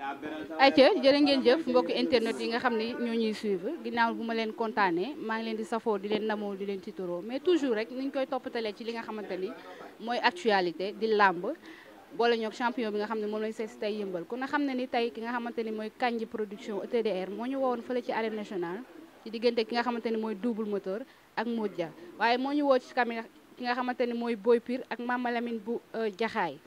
ayca jërë ngeen jëf mbokki internet yi nga xam ne ñoo ñuy suivre ginnaaw bu ma leen kontaanee maa ngi leen di safoo di leen namoo di leen tiitaroo mais toujours rek niñ koy toppatalee ci li nga xamante ni mooy actualité di làmb boole ñoog champion bi nga xam ne moom lañ seet si tey yëmbal ku na xam ne ni tey ki nga xamante ni mooy Kandji production ETDR moo ñu wowoon fële ci arène nationale ci diggante ki nga xamante ni mooy double moteur ak Modou Dia waaye moo ñu woo ci caméra ki nga xamante ni mooy Boy Pire ak Mama Lamine bu Jaxaay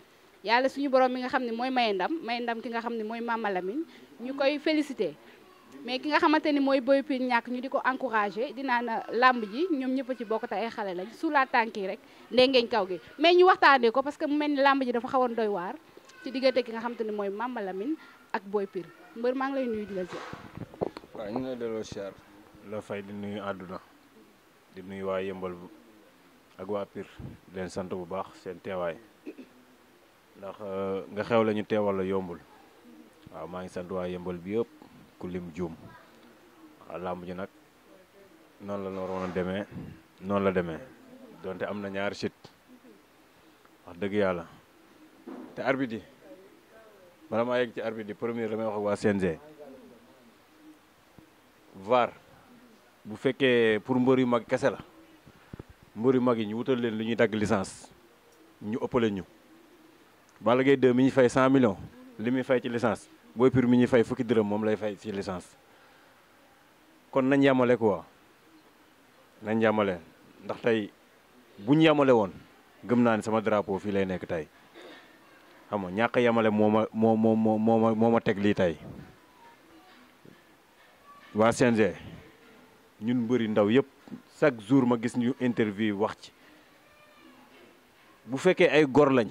yàlla suñu borom mi nga xam ne mooy may ndam ki nga xam ne mooy Mama Lamine ñu koy félicité mais ki nga xamante ni mooy Boy Pire ñàkk ñu di ko encouragé dinaa na làmb ji ñoom ñëpp a ci bokk te ay xale lañ su laa tànk yi rek ndengeeñ kaw gi mais ñu waxtaanee ko parce que mu mel ni làmb ji dafa xawoon doy waar ci diggante ki nga xamante ni mooy Mama Lamine ak Boy Pire mbër maa ngi lay nuyu di la ziar. waaw ñu ngi lay delloo siyaar la fay di nuyu àdduna di nuyu waa yëmbal ak waa Pire di leen sant bu baax seen teewaay ndax nga xew la ñu teewal la yombul waaw maa ngi sant waa yëmbal bi yëpp ku lim juum waaw làmb ji nag noonu la waroon a demee noonu la demee donte am na ñaari sit wax dëgg yàlla te arbitre yi bala maa yegg ci arbitre yi premier damay wax ak waa CNG VAR bu fekkee pour mbër yu mag kese la mbër yu mag yi ñu wutal leen lu ñuy dagg licence ñu ëppale ñu Balla Gaye 2 mi ñuy fay 100 millions li muy fay ci licence Boy Pire mi ñuy fay fukki dërëm moom lay fay ci licence kon nañ yamale quoi nañ yamale ndax tey buñ yamale woon gëm naa ne sama drapeau fii lay nekk tey xam nga ñàkk yamale moo ma teg lii tey waa CNG ñun mbëri ndaw yëpp chaque jour ma gis ñu interview wax ci bu fekkee ay gor lañ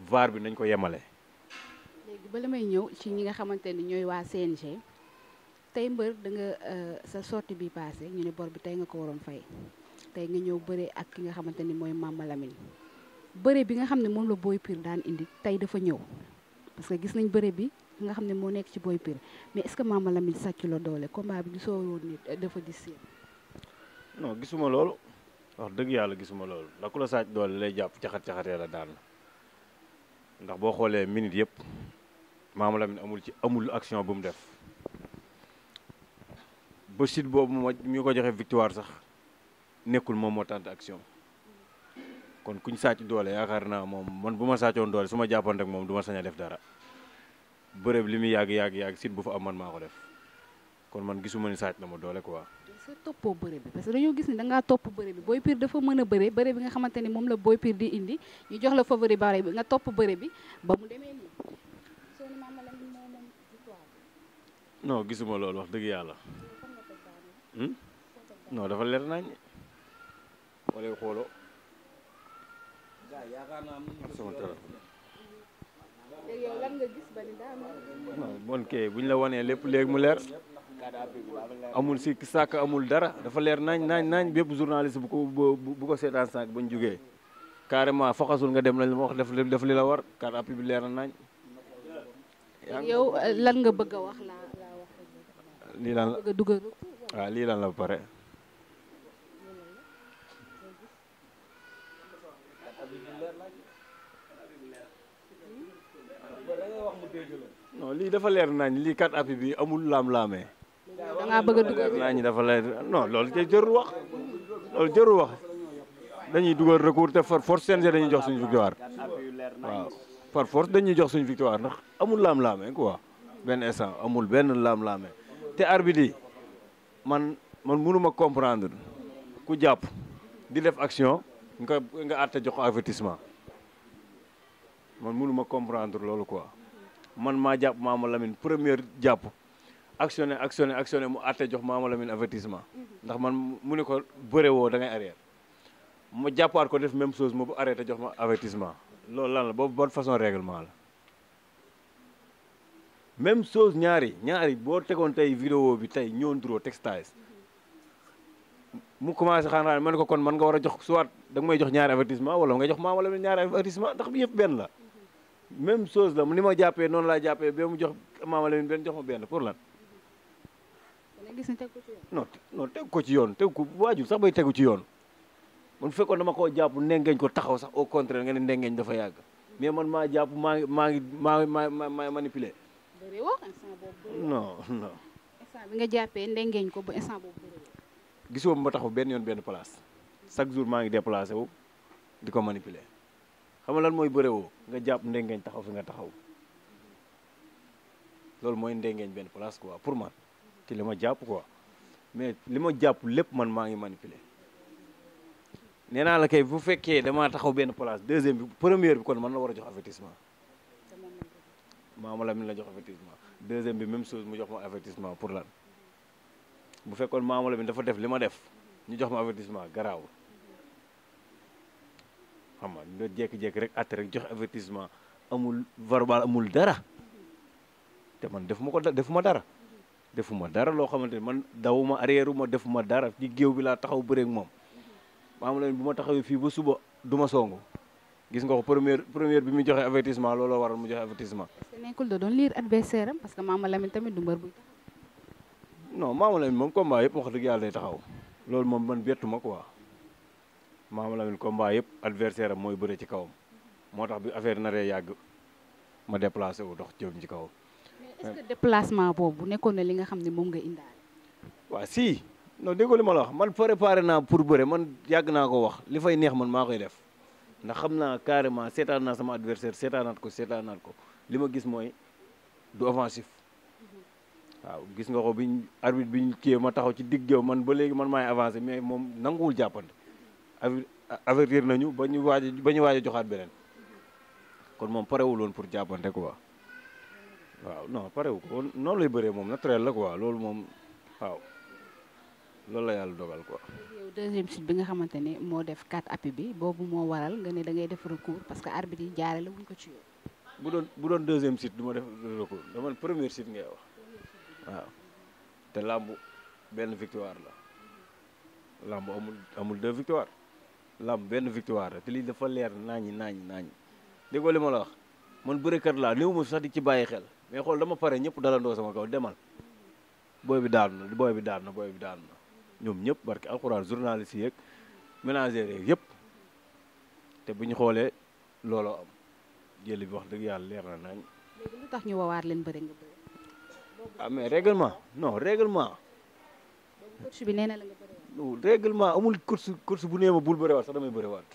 VAR bi nañ ko yemale. léegi bala may ñëw ci ñi nga xamante ni ñooy waa CNG tey mbër da nga sa sortie bi passé ñu ne bor bi tey nga ko waroon fay tey nga ñëw bëre ak ki nga xamante ni mooy Mama Lamine bëre bi nga xam ne moom la Boy Pire daan indi tey dafa ñëw parce que gis nañ bëre bi nga xam ne moo nekk ci Boy Pire mais est-ce que Mama Lamine sàcc la doole combat bi gisoo woon ni dafa dis si. non gisuma loolu wax dëgg yàlla gisuma loolu ndax ku la sàcc doole lay jàpp caxat-caxatee la daan ndax boo xoolee minute yëpp Mama Lamine amul action bu mu def ba sit boobu ñu ko joxe victoire sax nekkul moom moo tànt action kon kuñ sàcc doole yaakaar naa moom man bu ma sàccoon doole su ma jàppoon rek moom du ma sañ a def dara bërëb li muy yàgg sit bu fa am man maa ko def kon man gisuma ni sàcc na ma doole quoi. sa toppoo bëre bi parce que dañoo gis ni da ngaa topp bëre bi Boy Pire dafa mën a bëre bi nga xamante ni moom la Boy Pire di indi ñu jox la favori bëre bi nga topp bëre bi ba mu demee nii soo ni Mama Lamine moo moom victoire. non gisuma loolu wax dëgg yàlla. non dafa leer nañ wala xooloo sama téléphone. léegi yow lan nga gis ba ni daal non bon kay buñ la wanee lépp léegi mu leer amul si sàkk amul dara dafa leer nañ bépp journaliste bu ko seetaan sànq bañ jógee carrément foxasul nga dem lañ ma wax def li la war carte d'appui bi leer na nañ. yow lan nga bëgg a wax laa wax. lii lan la bëgg a dugal. waaw lii lan la ba pare. non lii dafa leer nañ lii carte d'appui bi amul laam-laamee. da ngaa bëgg a dugal nañ dafa leer non loolu jërul wax loolu jërul wax dañuy dugal recours te force CNG dañuy jox suñu victoire waaw par force dañuy jox suñu victoire ndax amul laam-laamee quoi benn instant amul benn laam-laamee te arbitre yi man mënuma comprendre ku jàpp di def action nga àtte jox ko avertissement man mënuma comprendre loolu quoi man maa jàpp Mama Lamine première jàpp actionné mu àtte jox Mama Lamine avertissement ndax man mu ne ko bëre woo da ngay arrière ma jàppaat ko def même chose ma bu arrêté jox ma avertissement loolu lan la boobu bonne façon règlement la même chose ñaari boo tegoon tey vidéo bi tey ñoon duro textiles mu commencé xanaa ma ne ko kon man nga war a jox soit da nga may jox ñaari avertissement wala nga jox Mama Lamine ñaari avertissement ndax bi yëpp benn la même chose la ni ma jàppee noonu laa jàppee ba mu jox Mama Lamine benn jox ma benn pour lan. non tegu ko ci yoon tegu ko waajur sax bay tegu ci yoon man fekkoon dama koo jàpp ndengeeñ ko taxaw sax au contraire nga ne ndengeeñ dafa yàgg mais man maa jàpp maa manipuler. bëri woo instant boobu. non non. instant bi nga jàppee ndengeeñ ko ba instant boobu bëri woo. gisoo ma taxaw benn yoon benn place chaque jour maa ngi déplacé wu di ko manipuler xam nga lan mooy bëre woo nga jàpp ndengeeñ taxaw fi nga taxaw loolu mooy ndengeeñ benn place quoi pour man ci li ma jàpp quoi mais li ma jàpp lépp man maa ngi manipuler. nee naa la kay bu fekkee damaa taxaw benn place deuxième bi première bi kon man la war a jox avertissement Maama Lamine la jox avertissement deuxième bi même chose mu jox ma avertissement pour lan bu fekkoon Maama Lamine dafa def li ma def ñu jox ma avertissement garaaw xam nga nga jékki-jékki rek atte rek jox avertissement amul verbal amul dara te man defuma dara loo xamante ni man dawuma arrière ma defuma dara ci géew bi laa taxaw bëreeg moom Maama Lamine bu ma taxawee fii ba suba du ma songu gis nga ko première bi muy joxe avertissement looloo waral mu joxe avertissement. est-ce que nekkul da doon lire adversaire am parce que Maama Lamine tamit du mbër buy taxaw. non Maama Lamine moom combat yëpp wax dëgg yàlla day taxaw loolu moom man bettu ma quoi Maama Lamine combat yëpp adversaire am mooy bëre ci kawam moo tax bi affaire naree yàgg ma déplacé wu dox jëm ci kawam. mais est-ce que déplacement boobu nekkoon na li nga xam ne moom nga indaale. waaw si non déggoo li ma la wax man préparé naa pour bëre man yàgg naa ko wax li fay neex man maa koy def ndax xam naa carrément seetaan naa sama adversaire seetaanaat ko li ma gis mooy du offensif waaw gis nga ko biñ arbitre biñ kii ma taxaw ci digg man ba léegi man maay avancé mais moom nanguwul jàppante avertir nañu ba ñu waaj a joxaat beneen kon moom parewul woon pour jàppante quoi waaw non parewu ko noonu lay bëree moom naturel la quoi loolu moom waaw loolu la yàlla dogal quoi. yow deuxième site bi nga xamante ne moo def 4 appuis bi boobu moo waral nga ne da ngay def recours parce que arbitre yi jaarale wuñ ko ci yoon. bu doon deuxième site du ma def recours dama première site ngay wax waaw te làmb benn victoire la làmb amul 2 victoire làmb benn victoire la te lii dafa leer naañi déggoo li ma la wax man bërekat laa néew ma sax di ci bàyyi xel mais xool dama pare ñëpp dalandoo sama kaw demal booy bi daanu na ñoom ñëpp barke alxuraan journaliste yi yeeg ménagères yeeg yëpp te bu ñu xoolee looloo am jëli bi wax dëgg yàlla leer na nañ. léegi lu tax ñu woowaat leen bëri nga bëri. ah mais règlement. boobu coach bi nee na la nga bëri. règlement amul course bu nee ma bul bëriwaat sax damay bëriwaat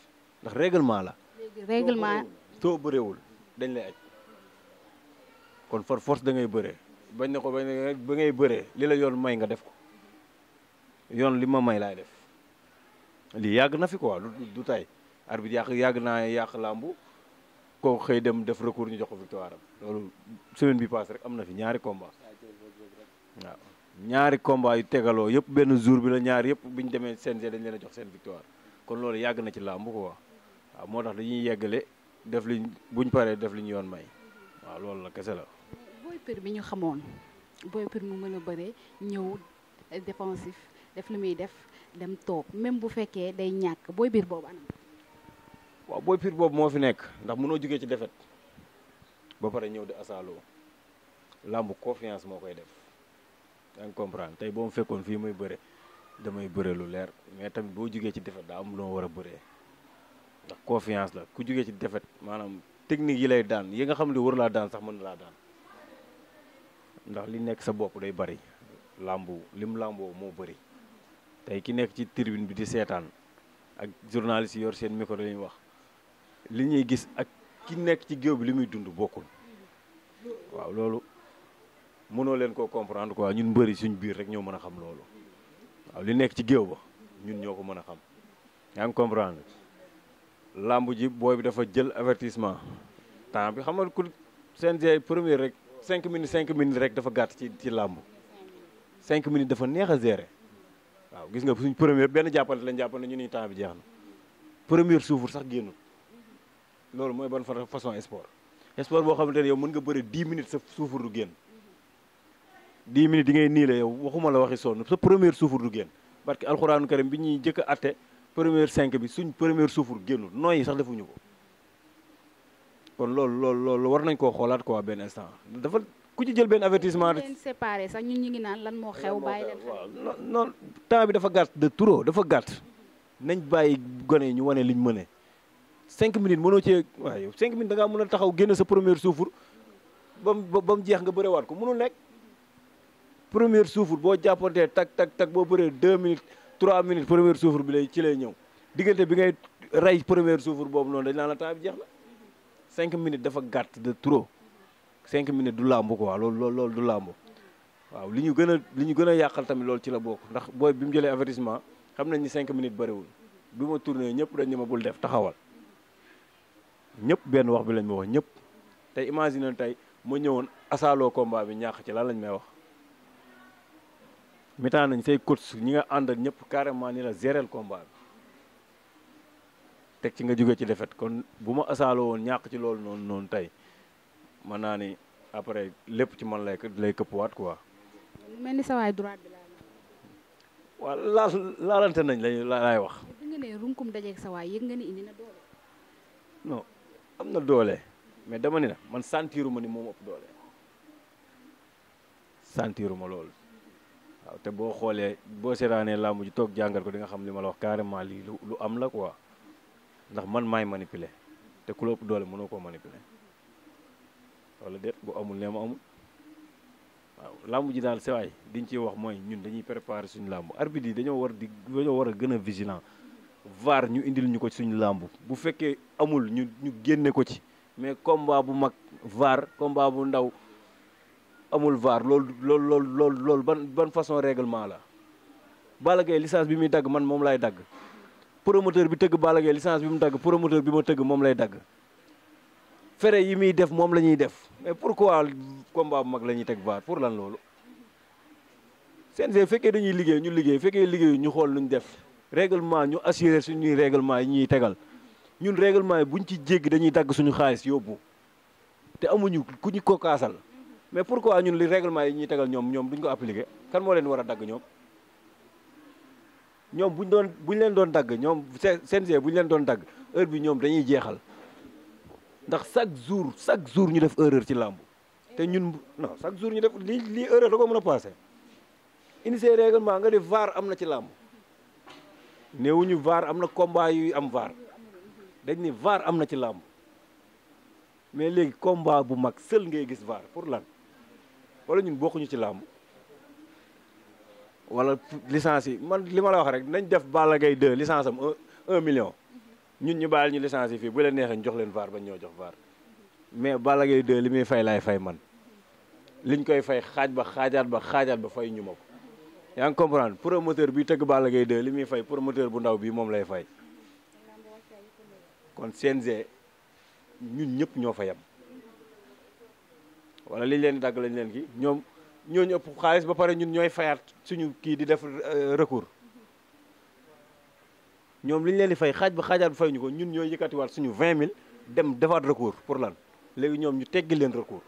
ndax règlement la. léegi règlement. soo bëreewul dañ lay aj kon for force da ngay bëree bañ na ko ba ngay bëree li la yoon may nga def ko yoon li ma may laay def lii yàgg na fi quoi du tay arbitre yàgg naa yàq làmbu koo xëy dem def recours ñu jox ko victoire am loolu semaine bi passé rek am na fi ñaari combat waaw ñaari combat yu tegaloo yëpp benn jour bi la ñaar yëpp biñu demee CNG dañ leen a jox seen victoire kon loolu yàgg na ci làmbu quoi waaw moo tax dañuy yeggale def liñ buñ paree def li ñu yoon may waaw loolu la kese la. Boy Pire bi ñu xamoon Boy Pire mu mën a bëree ñëw défensif def li muy def dem toog même bu fekkee day ñàkk Boy Pire boobu anam. waaw Boy Pire boobu moo fi nekk ndax mënoo jógee ci défaite ba pare ñëw di asaaloo làmb confiance moo koy def yaa ngi comprendre tey boo mu fekkoon fii muy bëre damay bëre lu leer mais tamit boo jógee ci défaite daa am loo war a bëree ndax confiance la ku jógee ci défaite maanaam technique yi lay daan yi nga xam ne war laa daan sax mën na laa daan ndax li nekk sa bopp day bari làmbu lim làmboo moo bëri tey ki nekk ci tribune bi di seetaan ak journaliste yi yor seen micro la ñuy wax li ñuy gis ak ki nekk ci géew bi li muy dund bokkul waaw loolu mënoo leen koo comprendre quoi ñun mbëri suñ biir rek ñoo mën a xam loolu waaw li nekk ci géew ba ñun ñoo ko mën a xam yaa ngi comprendre làmb ji booy bi dafa jël avertissement temps bi xam nga ku CNG première rek 5 minutes rek dafa gàtt ci làmb 5 minutes dafa neex a gérer waaw gis nga suñ première benn jàppante lañ jàppante ñu ni temps bi jeex na première suufur sax génnul loolu mooy ban façon sport boo xamante ne yow mën nga bëri 10 minutes sa suufur du génn 10 minutes yi ngay nii la yow waxuma la waxi sonn sa première suufur du génn parce que alxuraanu karim bi ñuy jëkk a atte première 5 bi suñ première suufur génnul nooyi sax defuñu ko kon loolu war nañ koo xoolaat quoi benn instant dafa ku ci jël benn avertissement rek. leen séparé sax ñun ñu ngi naan lan moo xew bàyyi leen waaw non temps bi dafa gàtt de trop dafa gàtt nañ bàyyi gone ñu wane liñ mëne 5 minutes mënoo cee waaw yow 5 minutes da ngaa mën a taxaw génn sa première souffle ba mu jeex nga bërewaat ko mënul nekk. première souffle boo jàppantee tak boo bëree 2 minutes 3 minutes première souffle bi ci lay ñëw diggante bi ngay rey première souffle boobu noonu dañ naan la temps bi jeex na 5 minutes dafa gàtt de trop 5 minutes du làmb quoi loolu du làmb waaw li ñu gën a yàqal tamit loolu ci la bokk ndax booy bi mu jëlee avertissement xam nañ ni 5 minutes bëriwul bi ma tourné ñëpp dañ ne ma bul def taxawal ñëpp benn wax bi lañ ma wax ñëpp tey imagine tey ma ñëwoon asaaloo combat bi ñàkk ci lan lañ may wax mitaan nañ say coach ñi nga àndal ñëpp carrément ni la gérer combat bi teg ci nga jóge ci défaite kon bu ma asaaloo woon ñàkk ci loolu noonu tey mën naa ni après lépp ci man lay këppwaat quoi. mu mel ni sa waay droite bi waaw laalante nañ laay wax. bi nga ne runkum dajeeg sa waay yëg nga ni indi na doole. non am na doole mais dama ni na man sentiruma ni moom ëpp doole sentiruma loolu. waaw te boo xoolee boo seetaanee làmb ji toog jàngal ko di nga xam li ma la wax carrément lii lu am la quoi ndax man maay manipuler te ku la ëpp doole mënoo koo manipuler wala déet bu amul nee ma amul waaw làmb ji daal sewaay diñ ciy wax mooy ñun dañuy préparer suñu làmb arbitre yi dañoo war a gën a vigilant VAR ñu indil ñu ko suñu làmb bu fekkee amul ñu génne ko ci mais combat bu mag VAR combat bu ndaw amul VAR loolu ban façon règlement la Balla Gaye licence bi muy dagg man moom lay dagg promoteur bi tëgg Balla Gaye licence bi mu dagg promoteur bi ma tëgg moom lay dagg fere yi muy def moom la ñuy def mais pourquoi combat bu mag la ñuy teg VAR pour lan loolu CNG fekkee dañuy liggéey ñu liggéey fekkee liggéeyu ñu xool nuñ def règlement ñu assurer suñuy règlement yi ñuy tegal ñun règlement yi buñ ci jéggi dañuy dagg suñu xaalis yóbbu te amuñu ku ñu ko kaasal mais pourquoi ñun li règlement yi ñuy tegal ñoom duñ ko appliquer kan moo leen war a dagg ñoom buñ leen doon dagg ñoom CNG buñ leen doon dagg heure bi ñoom dañuy jeexal ndax chaque jour ñu def erreur ci làmb te ñun non chaque jour ñu def lii erreur da ko mën a passé initier règlement nga def VAR am na ci làmb néewuñu VAR am na combat yu am VAR dañ ni VAR am na ci làmb mais léegi combat bu mag seul ngay gis VAR pour lan wala ñun bokkuñu ci làmb wala licence yi man li ma la wax rek nañ def Balla Gaye 2 licence am 1 million ñun ñu bàyyil ñu licence yi fii bu leen neexee ñu jox leen VAR bañ ñoo jox VAR mais Balla Gaye 2 li muy fay laay fay man liñ koy fay xaajaat ba fay ñu ma ko yaa ngi comprendre promoteur bi tëgg Balla Gaye 2 li muy fay promoteur bu ndaw bi moom lay fay kon CNG ñun ñëpp ñoo fa yem wala liñ leen di dagg lañ leen ki ñoom ñooñu ëpp xaalis ba pare ñun ñooy fayaat suñu kii di def recours ñoom liñ leen di fay xaajaat ba fay ñu ko ñun ñooy yëkkatiwaat suñu 20 000 dem defaat recours pour lan léegi ñoom ñu teggi leen recours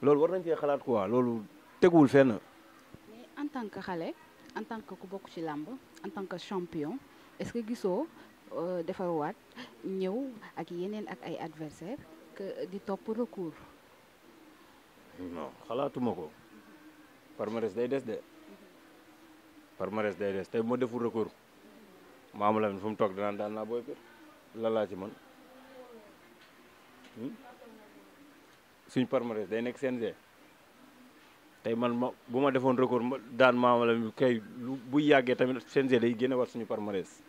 loolu war nañ cee xalaat quoi loolu teguwul fenn. mais en tant que xale en tant que ku bokk ci làmb en tant que champion est-ce que gisoo defarwaat ñëw ak yeneen ak ay adversaire que di topp recours. non xalaatuma ko palmarès day des de palmarès day des tey moo deful recours Maama Lamine fu mu toog danaan daan naa Boy Pire lan laa ci man suñ palmarès day nekk CNG tey man bu ma defoon recours daan Maama Lamine kay bu yàggee tamit CNG day génne war suñu palmarès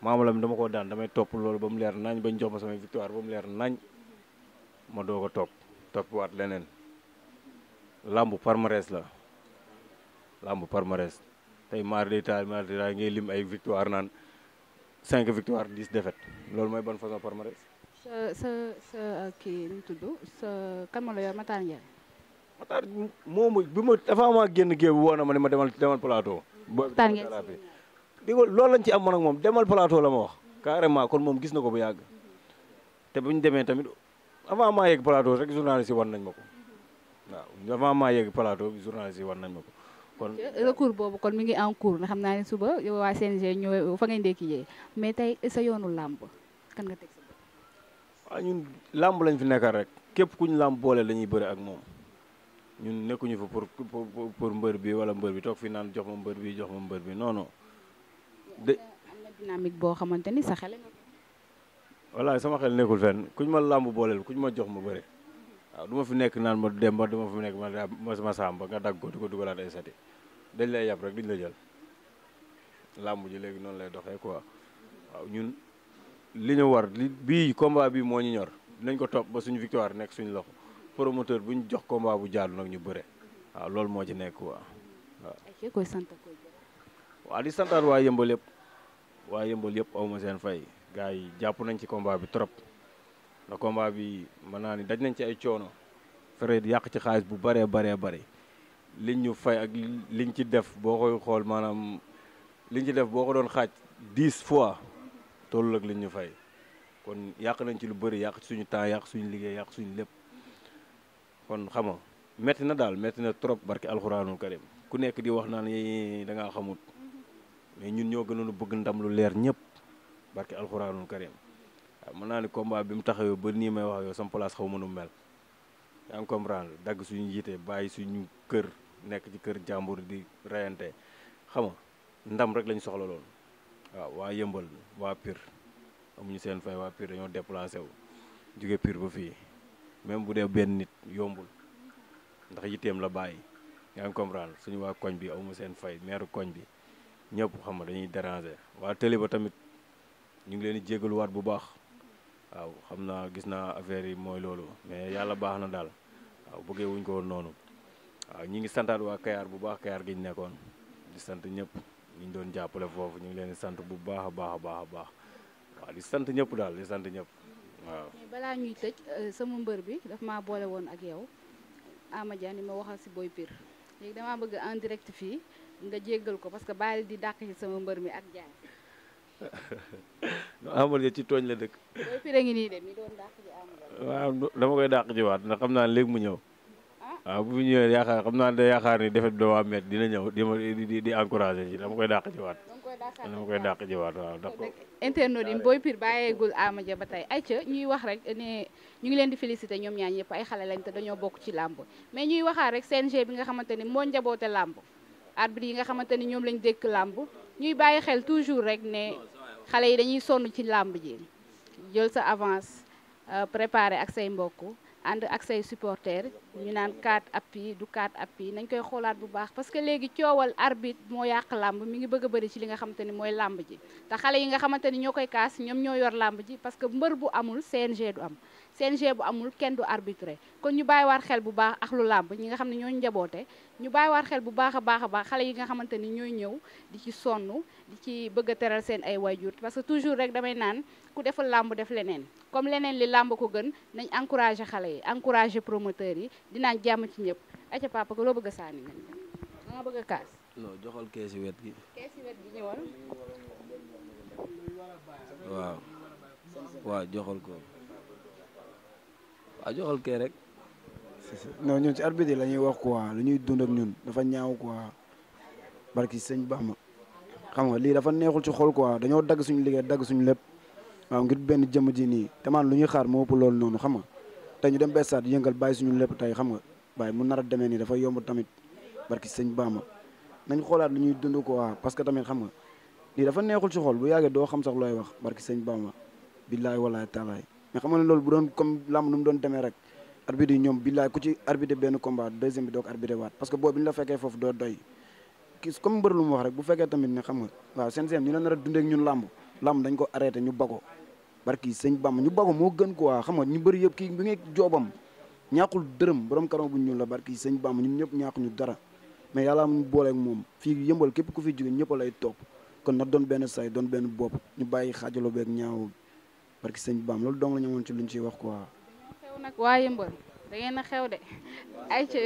Maama Lamine dama ko daan damay topp loolu ba mu leer nañ bañ jox ma samay victoire ba mu leer nañ ma doog a topp waat leneen lambu palmarès la lambu palmarès tey maar day taal ngay lim ay victoire naan 5 victoire 10 défaite loolu mooy bonne façon palmarès. sa kii nu mu tudd sa kan ma la yor Matar Ndiaye. Matar moomu bi ma dafa maa génn géew woo na ma ne ma demal plateau. Matar Ndiaye di ko loolu lañ ci am man ak moom demal plateau la ma wax carrément kon moom gis na ko bu yàgg te bu ñu demee tamit avant maa yegg plateau rek journaliste yi wan nañ ma ko waaw avant maa yegg plateau journaliste yi wan nañ ma ko kon. recours boobu kon mi ngi en cours nga xam naa ne suba yow waa CNG ñëw fa ngay ndekki jee mais tey sa yoonu làmb kan nga teg sa bopp. waaw ñun làmb lañ fi nekkal rek képp ku ñu làmb boole la ñuy bëri ak moom ñun nekkuñu fa pour mbër bi wala mbër bi toog fi naan jox ma mbër bi non non. am na dynamique boo xamante ni sa xel nga. voilà sama xel nekkul fenn kuñ ma làmb booleel kuñ ma jox ma bëre waaw du ma fi nekk naan ma Demba du ma fi nekk ma Samba nga dagg ko di ko dugalaat ay sati dañ lay yàpp rek duñ la jël làmb ji léegi noonu lay doxee quoi waaw ñun li ñu war bii combat bi moo ñu ñor dinañ ko topp ba suñu victoire nekk suñu loxo promoteur bu ñu jox combat bu jaadu nag ñu bëre waaw loolu moo ci nekk quoi waaw. ay koy sant koy gërëm. waaw di santaat waa Yëmbal yëpp waa Yëmbal yëpp aw ma seen fay gars yi jàpp nañ ci combat bi trop ndax combat bi mën naa ni daj nañ ci ay coono fere yàq ci xaalis bu bëree bëri liñ ñu fay ak liñ ci def boo koy xool maanaam liñ ci def boo ko doon xaaj 10 fois tollul ak liñ ñu fay kon yàq nañ ci lu bëri yàq ci suñu temps yàq suñu liggéey yàq suñu lépp kon xam nga metti na daal metti na trop barki alxuraanul karim ku nekk di wax naan da ngaa xamut mais ñun ñoo gënoon a bëgg ndam lu leer ñëpp barki alxuraanul karim waaw mën naa ni combat bi mu taxawee ba nii may wax yow sama place xaw ma nu mel yaa ngi comprendre dagg suñu yite bàyyi suñu kër nekk ci kër jàmbur di reyante xam nga ndam rek lañ soxla lool waaw waa Yëmbal waa Pire amuñu seen fay waa Pire dañoo déplacé wu jóge Pire ba fii même bu dee benn nit yombul ndax yitteem la bàyyi yaa ngi comprendre suñu waa koñ bi amu seen fay meeru koñ bi ñëpp xam nga dañuy déranger waa télé ba tamit ñu ngi leen di jégaluwaat bu baax waaw xam naa gis naa affaire yi mooy loolu mais yàlla baax na daal waaw bëggee wuñ ko woon noonu waaw ñi ngi santaat waa Kayar bu baax Kayar gi ñu nekkoon di sant ñëpp ñu doon jàppale foofu ñu ngi leen di sant bu baax a baax a baax a baax waaw di sant ñëpp daal di sant ñëpp waaw. mais balaa ñuy tëj sama mbër bi daf maa boole woon ak yow Ama Dia ni ma waxal si Boy Pire léegi damaa bëgg en direct fii nga jéggal ko parce que bàyyi di dàq ci sama mbër mi ak Dia. Ama Dia ci tooñ la dëkk. Boy Pire ngi nii de mi doon dàq ci Ama Dia. waaw dama koy dàq ci waat ndax xam naa léegi mu ñëw. waaw bu ñëwee yaakaar xam naa day yaakaar ni defet bi doo am met dina ñëw di encouragé ci dama koy dàq ci waat. dama koy dàq ci waat waaw d'accord. internaute yi Boy Pire bàyyeegul Ama Dia ba tey ayca ñuy wax rek ne ñu ngi leen di féliciter ñoom ñaar ñëpp ay xale lañ te dañoo bokk ci làmb mais ñuy waxaat rek CNG bi nga xamante ni moo njaboote làmb arbitre yi nga xamante ni ñoom lañ dékk làmb ñuy bàyyi xel toujours rek ne xale yi dañuy sonn ci làmb ji jël sa avance préparé ak say mbokk ànd ak say supporters ñu naan 4 appuis du 4 appuis nañ koy xoolaat bu baax parce que léegi coowal arbitre moo yàq làmb mi ngi bëgg a bëri ci li nga xamante ni mooy làmb ji te xale yi nga xamante ni ñoo koy kaas ñoom ñoo yor làmb ji parce que mbër bu amul CNG du am CNG bu amul kenn du arbitré kon ñu bàyyiwaat xel bu baax ak lu làmb ñi nga xam ne ñooñu njaboote ñu bàyyiwaat xel bu baax a baax xale yi nga xamante ni ñooy ñëw di ci sonn di ci bëgg a teral seen ay waajur parce que toujours rek damay naan ku deful làmb def leneen comme leneen li làmb ko gën nañ encouragé xale yi encouragé promoteurs yi dinaan jàmm ci ñëpp aca papa ko loo bëgg a sànni nga nga bëgg a kaas non joxal keesi wet gi ñëwal waaw joxal ko waaw joxal kee rek non ñun ci arbitre yi la ñuy wax quoi lu ñuy dund ak ñun dafa ñaaw quoi barki sëñ Bamba xam nga lii dafa neexul ci xol quoi dañoo dagg suñu liggéey dagg suñu lépp waaw ngir benn jëmm ji nii te man lu ñuy xaar moo ëpp loolu noonu xam nga te ñu dem ba stade yëngal bàyyi suñu lépp tey xam nga waaye mu nar a demee nii dafa yomb tamit barki sëñ Bamba nañ xoolaat lu ñuy dund quoi parce que tamit xam nga lii dafa neexul ci xol bu yàggee doo xam sax looy wax barki sëñ Bamba billaay walaay taalaay mais xam nga ne loolu bu doon comme lamb nu mu doon demee rek arbitre yi ñoom billaay ku ci arbitre benn combat deuxième bi doog arbitre waat parce que boobu bi ñu la fekkee foofu doo doy kii comme mbër lu mu wax rek bu fekkee tamit ne xam nga waaw seen ñu la nar a dundee ak ñun lamb dañ ko arrêté ñu bago barki sëñ Bamba ñu bago moo gën quoi xam nga ñu bëri yëpp kii bi nga joobam ñàkkul dërëm borom karam bu ñuul la barki sëñ Bamba ñun ñëpp ñàkkuñu dara mais yàlla mu booleeg moom fii yëmbal képp ku fi jóge ñëpp lay topp kon na doon benn say doon benn bopp ñu bàyyi xaajaloo beeg ñaaw barki sëñ Bamba loolu dong la ñu amoon ci luñ ciy wax quoi. xew nag waa yëmbal da ngeen a xew de ay ci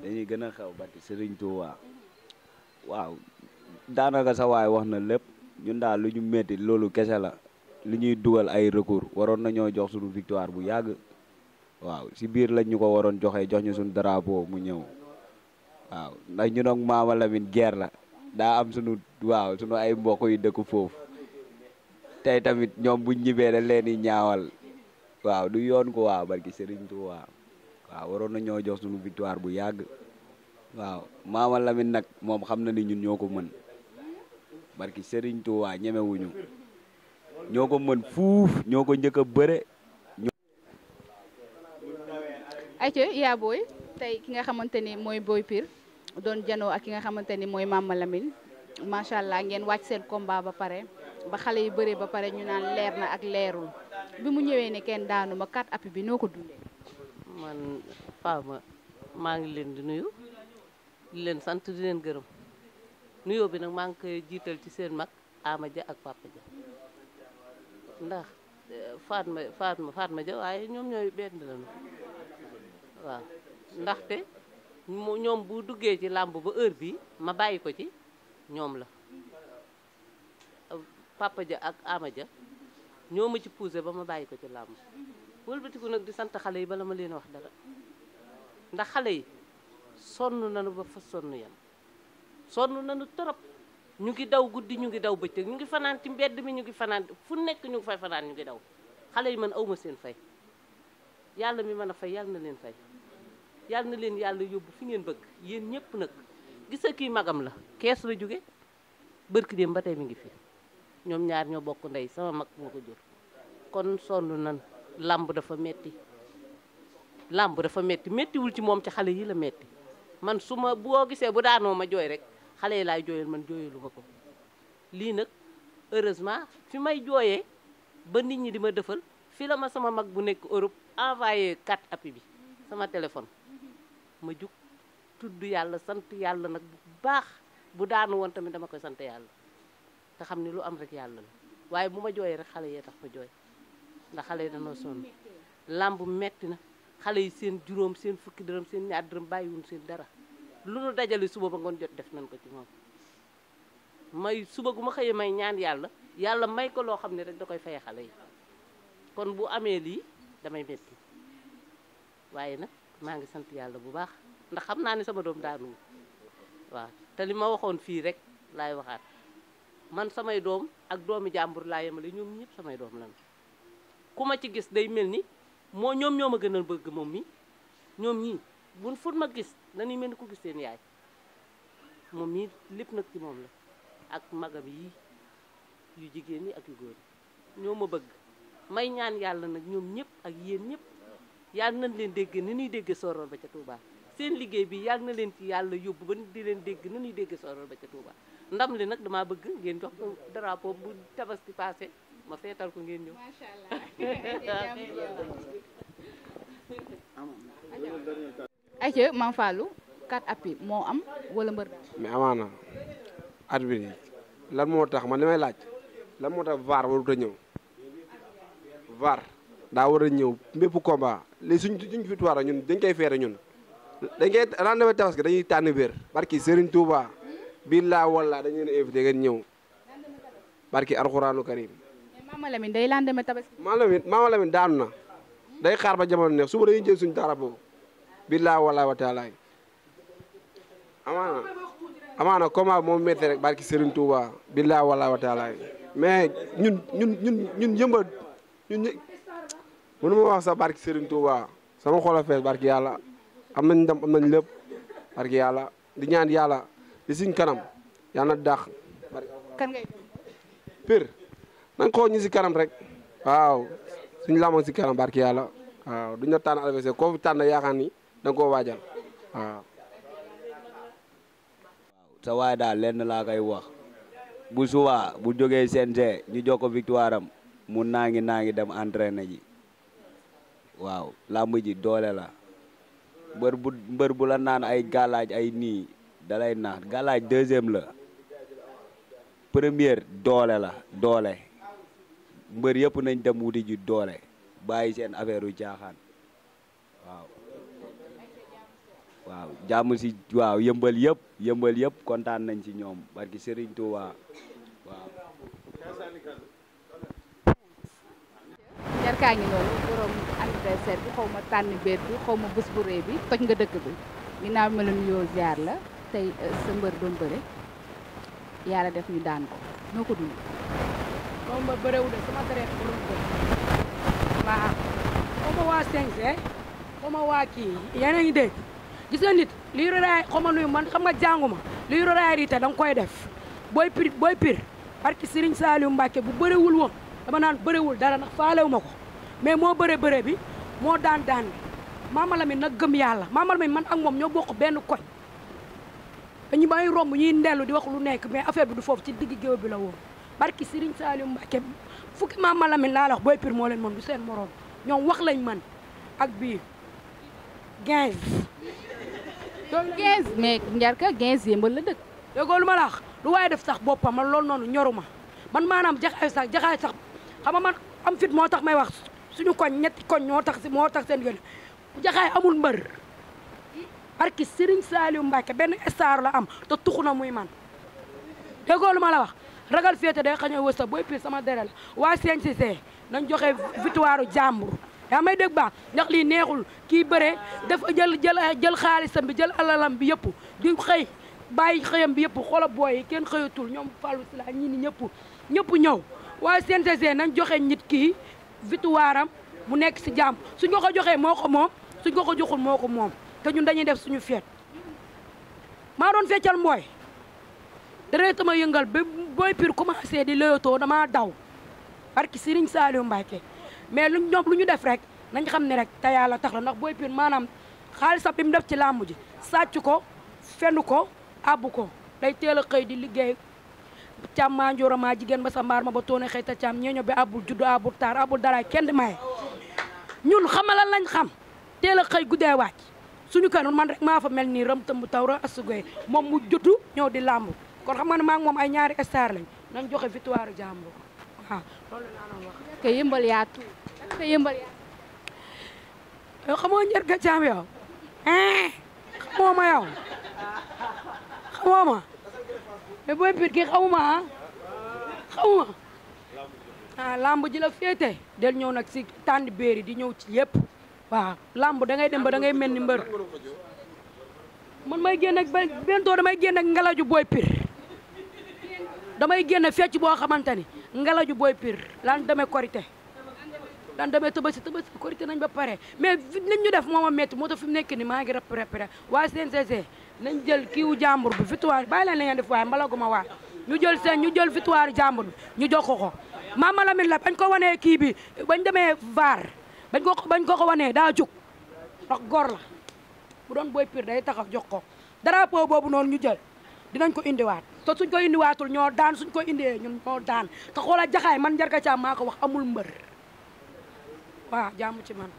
dañuy gën a xew barki Serigne Touba waaw daanaka sa waay wax na lépp ñun daal lu ñu metti loolu kese la lu ñuy dugal ay recours waroon nañoo jox suñu victoire bu yàgg waaw si biir lañ ñu ko waroon joxe jox ñu suñu drapeau mu ñëw waaw ndax ñu nag Maama Lamine guerre la daa am suñu waaw suñu ay mbokk yu dëkk foofu tey tamit ñoom buñ ñibbee dañ leen di ñaawal waaw du yoon ko waaw barki Serigne Touba waaw waroon nañoo jox suñu victoire bu yàgg waaw Maama Lamine nag moom xam na ni ñun ñoo ko mën barki Serigne Touba ñemewuñu ñoo ko mën fuuf ñoo ko njëkk a bëre. ayca yaa booy tey ki nga xamante ni mooy Boy Pire doon janoo ak ki nga xamante ni mooy Mama Lamine macha allah ngeen wàcc seen combat ba pare ba xale yi bëree ba pare ñu naan leer na ak leerul bi mu ñëwee ne kenn daanu ma 4 appuis bi noo ko dundee. man Fama maa ngi leen di nuyu di leen sant di leen gërëm nuyoo bi nag maa ngi koy jiital ci seen mag Ama Dia ak Papa Dia ndax Fatma Dia waaye ñoom ñooy benn lañu waaw ndaxte ñoom bu duggee ci làmb ba heure bi ma bàyyi ko ci ñoom la Papa Dia ak Ama Dia ñoo ma ci poussé ba ma bàyyi ko ci làmb wëlbatiku nag di sant xale yi bala ma leen wax dara ndax xale yi sonn nañu ba fa sonn yam sonn nañu trop ñu ngi daw guddi ñu ngi daw bëccëg ñu ngi fanaan ci mbedd mi ñu ngi fanaan fu nekk ñu ngi fay fanaan ñu ngi daw xale yi man awma seen fay yàlla mi mën a fay yàlla na leen fay yàlla na leen yàlla yóbbu fi ngeen bëgg yéen ñëpp nag gis nga kii magam la kees la jóge bërki dem ba tey mi ngi fi ñoom ñaar ñoo bokk ndey sama mag moo ko jur kon sonn nan làmb dafa metti mettiwul ci moom ci xale yi la metti man su ma boo gisee bu daanoo ma jooy rek xale yi laay jooyal man jooyalu ma ko lii nag heureusement fi may jooyee ba nit ñi di ma defal fi la ma sama mag bu nekk Europe envoyé 4 appuis bi sama téléphone ma jug tudd yàlla sant yàlla nag bu baax bu daanu woon tamit dama koy sant yàlla te xam ni lu am rek yàlla la waaye bu ma jooyee rek xale yee tax ma jooy ndax xale yi dañoo sonn làmb metti na xale yi seen juróom seen fukki dërëm seen ñaar dërëm bàyyiwuñ seen dara lu nu dajale suba ba ngoon jot def nañ ko ci moom may suba gu ma xëyee may ñaan yàlla may ko loo xam ne rek da koy faye xale yi kon bu amee lii damay metti waaye nag maa ngi sant yàlla bu baax ndax xam naa ne sama doom daanu waaw te li ma waxoon fii rek laay waxaat man samay doom ak doomi jàmbur laa yemale ñoom ñëpp samay doom lañu ku ma ci gis day mel ni ñoom ñoo ma gënal bëgg moom mi ñoom ñii buñ fut ma gis dañuy mel ni ku gis seen yaay moom mii lépp nag ci moom la ak magam yi yu jigéen ñi ak yu góor yi ñoo ma bëgg may ñaan yàlla nag ñoom ñëpp ak yéen ñëpp yàlla nañ leen dégg ni ñuy dégg Soror ba ca Touba seen liggéey bi yàlla na leen ci yàlla yóbbu ba di leen dégg ni ñuy dégg Soror ba ca Touba ndam li nag damaa bëgg ngeen jox ko drapeau bu tabaski passé ma feetal ko ngeen ñëw. macha allah. ayca Mame Fallou 4 appuis moo am wala mbër. mais amaana arbitre yi lan moo tax man li may laaj lan moo tax VAR warut a ñëw VAR daa war a ñëw bépp combat léegi suñ victoire ñun dañ koy feere ñun dañ koy rendez-vous tabaski dañuy tànn béer barki Serigne Touba billaa walla dañu leen invité ngeen ñëw barki alxuraanu karim. mais Mama Lamine day lendemain tabaski. Mama Lamine daanu na day xaar ba jamono neex suba dañuy jël suñu drapeau billaa walla wa taala amaana combat moom métti rek barki Serigne Touba billaa walla wa taala mais ñun yëmba ñun mënu ma wax sax barki Serigne Touba sama xol a fees barki yàlla am nañ ndam am nañ lépp barki yàlla di ñaan yàlla di suñ kanam yàlla na dàq. kan ngay Pire nañ xool ñu si kanam rek waaw suñu lamoon si kanam barki yàlla waaw duñ la tànn adversaire koo fi tànn yaakaar ni da nga koo waajal waaw. sa waay daal lenn laa koy wax bu suba bu jógee CNG ñu jox ko victoire am mu naangi dem entraîné ji waaw làmb ji doole la mbër bu la naan ay galaaj ay nii dalay naax galaaj 2e la première doole la doole mbër yëpp nañ dem wuti ji doole bàyyi seen affaire yu caaxaan waaw jàmm si waaw yëmbal yëpp kontaan nañ ci ñoom barki Serigne Touba waaw. jarkaa ngi noonu borom anniversaire bi xaw ma tànn béet bi xaw ma bés bu rëy bi toj nga dëkk bi ginnaaw bi ma la nuyoo ziar la tey sa mbër doon bëre yàlla def ñu daan ko noo ko dund. moom ma bërewu de sama deret bu doon bëre waaw xaw ma waa 5G xaw ma waa kii yéen a ngi dégg gis nga nit liy roraay xaw ma nuyu man xam nga jànguma liy roraay riite da nga koy def booy pir barki Serigne Saliou Mbacke bu bërewul woon dama naan bërewul dara ndax faalewu ma ko mais moo bëre bi moo daan bi Mama Lamine nag gëm yàlla Mama Lamine man ak moom ñoo bokk benn koñ dañu may romb ñuy ndellu di wax lu nekk mais affaire bi du foofu ci digg géew bi la woon barki Serigne Saliou Mbacke fukki Mama Lamine laa la wax booy pir moo leen moom du seen morom ñoom wax lañ man ak bii 15. 15 mais Njarka 15 yëmbal la dëkk. déggoo lu ma la wax lu waaye def sax boppam man loolu noonu ñoruma man maanaam jaxaay sax xam nga man am fit moo tax may wax suñu koñ ñetti koñ moo tax seen gën jaxaay amul mbër barki Serigne Saliou Mbacke benn star la am te tuxu na muy man déggoo lu ma la wax ragal féete day xañ a wësta booy pir sama dere la waa CNCC nañ joxe victoire jàmbur yaa may dégg baax ndax lii neexul kii bëre dafa jël xaalisam bi jël alalam bi yëpp di xëy bàyyi xëyam bi yëpp xoola booy yi kenn xëyatul ñoom Fallou Sila ñi ni ñëpp ñëw waaye CNCC nañ joxe nit kii victoire am mu nekk si jàmm suñ ko joxee moo ko moom suñ ko joxul moo ko moom te ñun dañuy def suñu feet maa doon feccal mbooy dara tama yëngal ba booy pir commencé di léyatoo damaa daw barki Serigne Saliou Mbacke mais lu ñu def rek nañ xam ne rek te yàlla tax la ndax booy pir maanaam xaalisam bi mu def ci làmb ji sàcc ko fenn ko abbu ko day teel a xëy di liggéey càmm maa njoora maa jigéen ba sa mbaar ma ba toone xëy ta càmm ñeeño bi abul juddu abul taar abul daraay kenn di maye ñun xamalal lañ xam teel a xëy guddee wàcc suñu kër man rek maa fa mel nii rëm tëmb taw ra asugoy moom mu jotu ñëw di làmb kon xam nga ne maa ngi moom ay ñaari star lañ nañ joxe victoire jàmbur waaw loolu laa doon wax. que yëmbal yaatu que yëmbal yaatu. yow xamoo Njarka Caam yow xamoo ma yow xamoo ma mais booy pir kii xamuma lamb ji la féete del ñëw nag si tànn béeri di ñëw ci yëpp waaw lamb da ngay dem ba da ngay mel ni mbër man may génn ak bentoo damay génn ak ngalaju booy pir damay génn fecc boo xamante ni ngalaju booy pir lan demee korité lan demee tëbasi korité nañ ba pare mais nañ ñu def mooma métti moo tax fi mu nekk ni maa ngi rep waa CNCC nañ jël kiiwu jàmbur bi victoire bàyyi leen la ngeen def waaye mbalaguma waa ñu jël victoire jàmbur bi ñu jox ko Mama Lamine la bañ ko wanee kii bi bañ demee VAR bañ ko wanee daa jug ndax gor la bu doon booy pir day taxaw jox ko drapeau boobu noonu ñu jël dinañ ko indiwaat te suñ ko indiwaatul ñoo daan suñ ko indee ñun ñoo daan te xoola jaxaay man Njarka Caam maa ko wax amul mbër waaw jàmm ci man